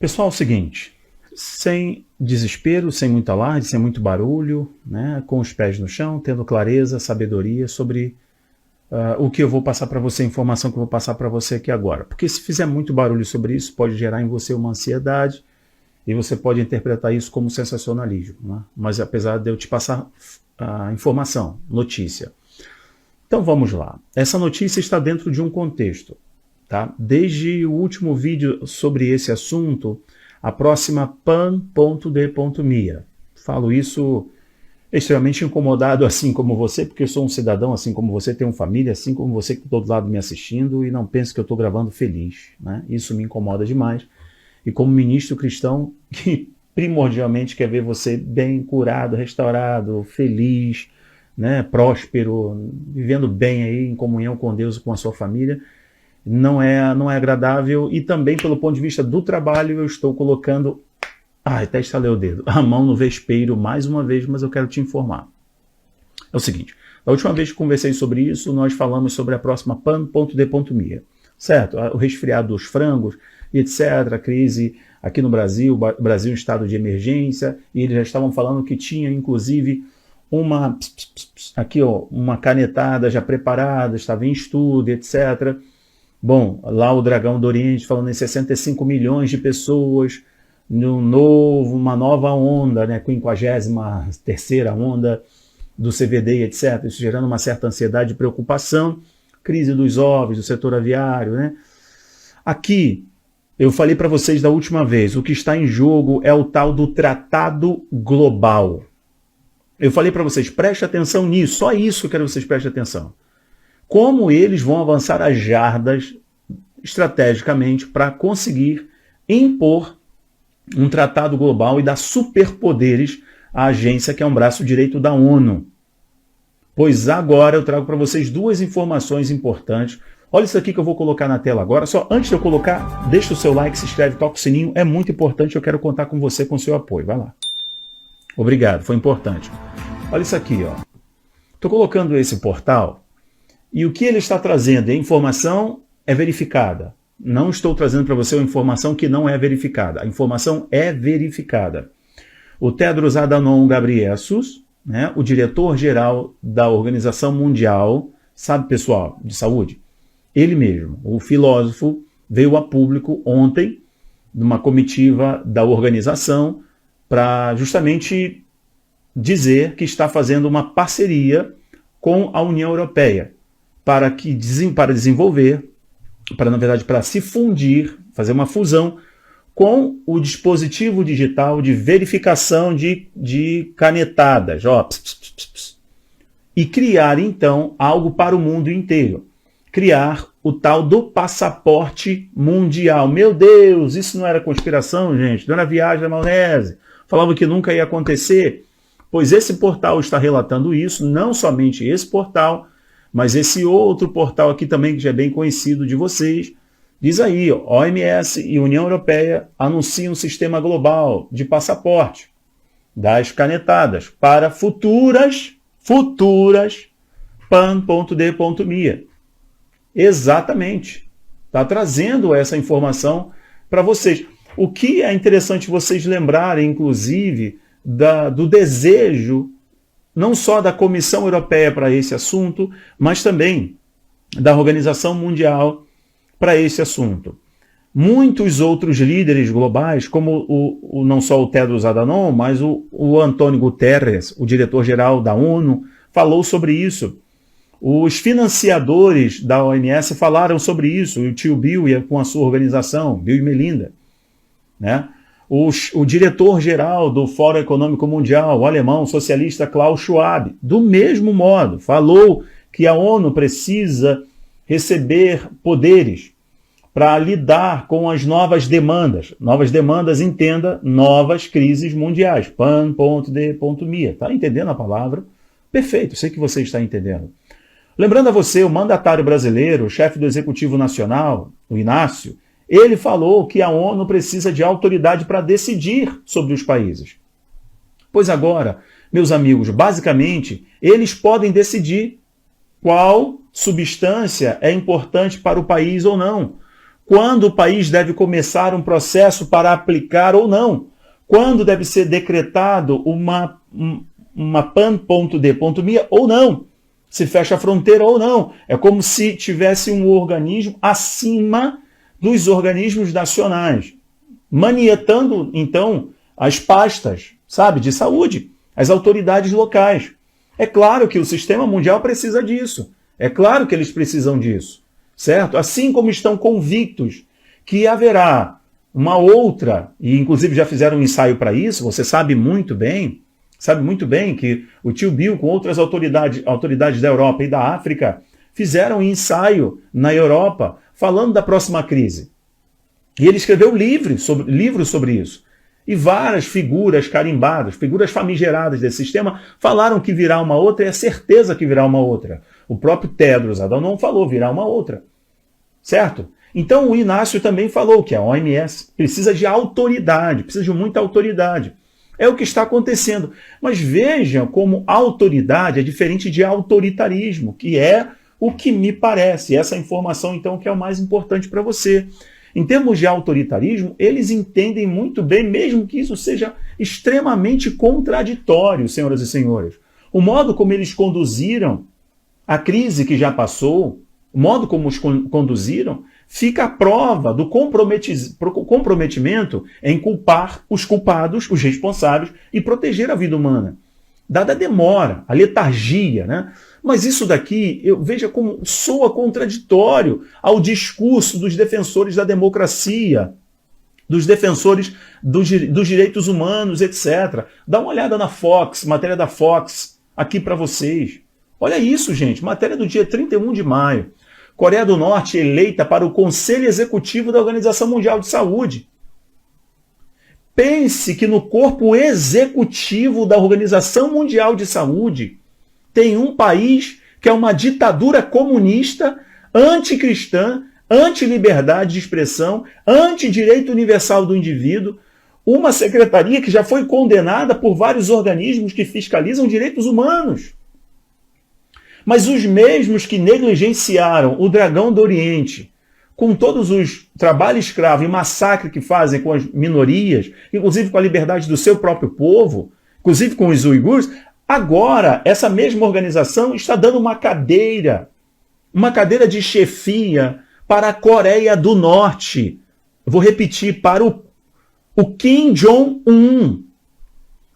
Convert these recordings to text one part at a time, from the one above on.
Pessoal, é o seguinte, sem desespero, sem muito alarde, sem muito barulho, né, com os pés no chão, tendo clareza, sabedoria sobre o que eu vou passar para você, a informação que eu vou passar para você aqui agora. Porque se fizer muito barulho sobre isso, pode gerar em você uma ansiedade e você pode interpretar isso como sensacionalismo, né? Mas apesar de eu te passar a informação, notícia. Então vamos lá. Essa notícia está dentro de um contexto. Tá? Desde o último vídeo sobre esse assunto, a próxima pan.d.me. Falo isso extremamente incomodado, assim como você, porque eu sou um cidadão, assim como você, tenho família, assim como você que está do lado me assistindo, e não pense que eu estou gravando feliz. Né? Isso me incomoda demais. E como ministro cristão, que primordialmente quer ver você bem curado, restaurado, feliz, né, próspero, vivendo bem aí em comunhão com Deus e com a sua família, não é agradável. E também pelo ponto de vista do trabalho, eu estou colocando, até estalei o dedo, a mão no vespeiro mais uma vez, mas eu quero te informar. É o seguinte, a última vez que conversei sobre isso, nós falamos sobre a próxima pan.d.me, certo? O resfriado dos frangos, etc., a crise aqui no Brasil, o Brasil em estado de emergência, e eles já estavam falando que tinha, inclusive, uma canetada já preparada, estava em estudo, etc. Bom, lá o Dragão do Oriente falando em 65 milhões de pessoas, uma nova onda, né, 53ª onda do CVD, etc. Isso gerando uma certa ansiedade e preocupação, crise dos ovos, do setor aviário, né? Aqui, eu falei para vocês da última vez, o que está em jogo é o tal do Tratado Global. Eu falei para vocês, preste atenção nisso, só isso que eu quero que vocês prestem atenção. Como eles vão avançar as jardas estrategicamente para conseguir impor um tratado global e dar superpoderes à agência que é um braço direito da ONU. Pois agora eu trago para vocês duas informações importantes. Olha isso aqui que eu vou colocar na tela agora. Só antes de eu colocar, deixa o seu like, se inscreve, toca o sininho. É muito importante, eu quero contar com você, com o seu apoio. Vai lá. Obrigado, foi importante. Olha isso aqui, ó. Estou colocando esse portal e o que ele está trazendo? A informação é verificada. Não estou trazendo para você uma informação que não é verificada. A informação é verificada. O Tedros Adhanom Ghebreyesus, né, o diretor-geral da Organização Mundial, sabe, pessoal, de saúde? Ele mesmo, o filósofo, veio a público ontem, numa comitiva da organização, para justamente dizer que está fazendo uma parceria com a União Europeia para desenvolver, na verdade, para se fundir, fazer uma fusão com o dispositivo digital de verificação de canetadas, ó, e criar, então, algo para o mundo inteiro. Criar o tal do passaporte mundial. Meu Deus, isso não era conspiração, gente? Não era viagem da maionese. Falava que nunca ia acontecer. Pois esse portal está relatando isso, não somente esse portal, mas esse outro portal aqui também, que já é bem conhecido de vocês. Diz aí, ó, OMS e União Europeia anunciam um sistema global de passaporte das canetadas para futuras pan.d.me. Exatamente. Está trazendo essa informação para vocês. O que é interessante vocês lembrarem, inclusive, do desejo, não só da Comissão Europeia para esse assunto, mas também da Organização Mundial para esse assunto. Muitos outros líderes globais, como não só o Tedros Adhanom, mas o Antônio Guterres, o diretor-geral da ONU, falou sobre isso. Os financiadores da OMS falaram sobre isso, o tio Bill com a sua organização, Bill e Melinda, né? O diretor-geral do Fórum Econômico Mundial, o alemão socialista Klaus Schwab, do mesmo modo, falou que a ONU precisa receber poderes para lidar com as novas demandas. Novas demandas, entenda, novas crises mundiais. pan.d.me. Está entendendo a palavra? Perfeito, sei que você está entendendo. Lembrando a você, o mandatário brasileiro, o chefe do Executivo Nacional, o Inácio, ele falou que a ONU precisa de autoridade para decidir sobre os países. Pois agora, meus amigos, basicamente, eles podem decidir qual substância é importante para o país ou não. quando o país deve começar um processo para aplicar ou não, quando deve ser decretado uma PAN.D.MIA ou não, se fecha a fronteira ou não. É como se tivesse um organismo acima dos organismos nacionais, manietando, então, as pastas, sabe, de saúde, as autoridades locais. É claro que o sistema mundial precisa disso. É claro que eles precisam disso, certo? Assim como estão convictos que haverá uma outra, e inclusive já fizeram um ensaio para isso, você sabe muito bem que o tio Bill com outras autoridades da Europa e da África fizeram um ensaio na Europa falando da próxima crise. E ele escreveu livros sobre isso. E várias figuras carimbadas, figuras famigeradas desse sistema, falaram que virá uma outra, e é certeza que virá uma outra. O próprio Tedros Adhanom falou, virá uma outra. Certo? Então o Inácio também falou que a OMS precisa de autoridade, precisa de muita autoridade. É o que está acontecendo. Mas vejam como autoridade é diferente de autoritarismo, que é o que me parece. Essa informação, então, que é o mais importante para você. Em termos de autoritarismo, eles entendem muito bem, mesmo que isso seja extremamente contraditório, senhoras e senhores. O modo como eles conduziram a crise que já passou, o modo como os conduziram, fica a prova do comprometimento em culpar os culpados, os responsáveis, e proteger a vida humana. Dada a demora, a letargia, né? Mas isso daqui, veja como soa contraditório ao discurso dos defensores da democracia, dos defensores dos direitos humanos, etc. Dá uma olhada na Fox, matéria da Fox, aqui para vocês. Olha isso, gente, matéria do dia 31 de maio. Coreia do Norte eleita para o Conselho Executivo da Organização Mundial de Saúde. Pense que no corpo executivo da Organização Mundial de Saúde tem um país que é uma ditadura comunista, anticristã, anti-liberdade de expressão, anti-direito universal do indivíduo, uma secretaria que já foi condenada por vários organismos que fiscalizam direitos humanos. Mas os mesmos que negligenciaram o Dragão do Oriente, com todos os trabalhos escravos e massacre que fazem com as minorias, inclusive com a liberdade do seu próprio povo, inclusive com os uigures, agora essa mesma organização está dando uma cadeira de chefia para a Coreia do Norte. Vou repetir, para o Kim Jong-un,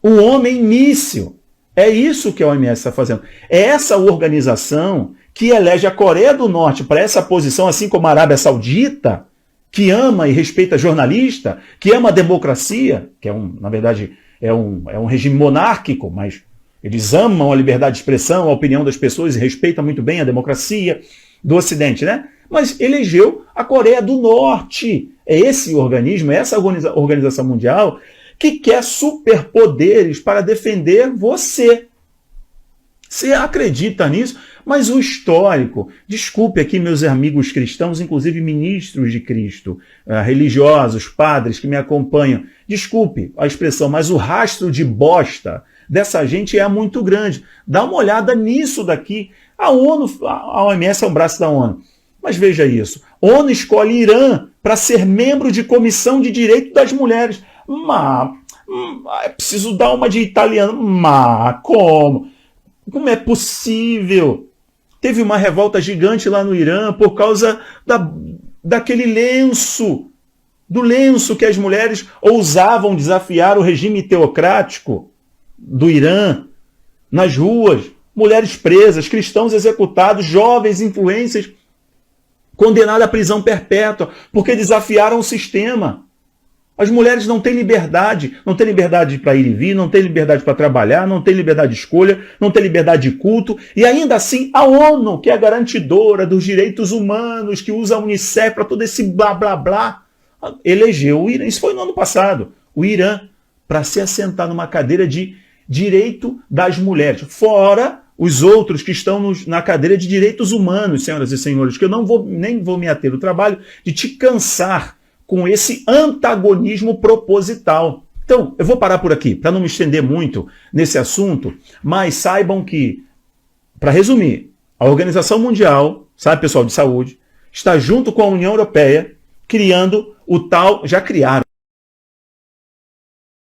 o homem míssil. É isso que a OMS está fazendo. É essa organização que elege a Coreia do Norte para essa posição, assim como a Arábia Saudita, que ama e respeita jornalista, que ama a democracia, que na verdade é um regime monárquico, mas eles amam a liberdade de expressão, a opinião das pessoas e respeitam muito bem a democracia do Ocidente, né? Mas elegeu a Coreia do Norte. É esse organismo, é essa organização mundial que quer superpoderes para defender você. Você acredita nisso? Mas o histórico, desculpe aqui meus amigos cristãos, inclusive ministros de Cristo, religiosos, padres que me acompanham, desculpe a expressão, mas o rastro de bosta dessa gente é muito grande. Dá uma olhada nisso daqui. A ONU, a OMS é um braço da ONU. Mas veja isso. A ONU escolhe Irã para ser membro de Comissão de Direito das Mulheres. É preciso dar uma de italiano. Como? Como é possível? Teve uma revolta gigante lá no Irã por causa daquele lenço, do lenço que as mulheres ousavam desafiar o regime teocrático do Irã, nas ruas, mulheres presas, cristãos executados, jovens influências condenados à prisão perpétua, porque desafiaram o sistema. As mulheres não têm liberdade para ir e vir, não têm liberdade para trabalhar, não têm liberdade de escolha, não têm liberdade de culto, e ainda assim a ONU, que é a garantidora dos direitos humanos, que usa a Unicef para todo esse blá blá blá, elegeu o Irã, isso foi no ano passado, o Irã, para se assentar numa cadeira de direito das mulheres, fora os outros que estão na cadeira de direitos humanos, senhoras e senhores, que eu nem vou me ater o trabalho de te cansar com esse antagonismo proposital. Então, eu vou parar por aqui, para não me estender muito nesse assunto, mas saibam que, para resumir, a Organização Mundial, sabe, pessoal de saúde, está junto com a União Europeia criando o tal, já criaram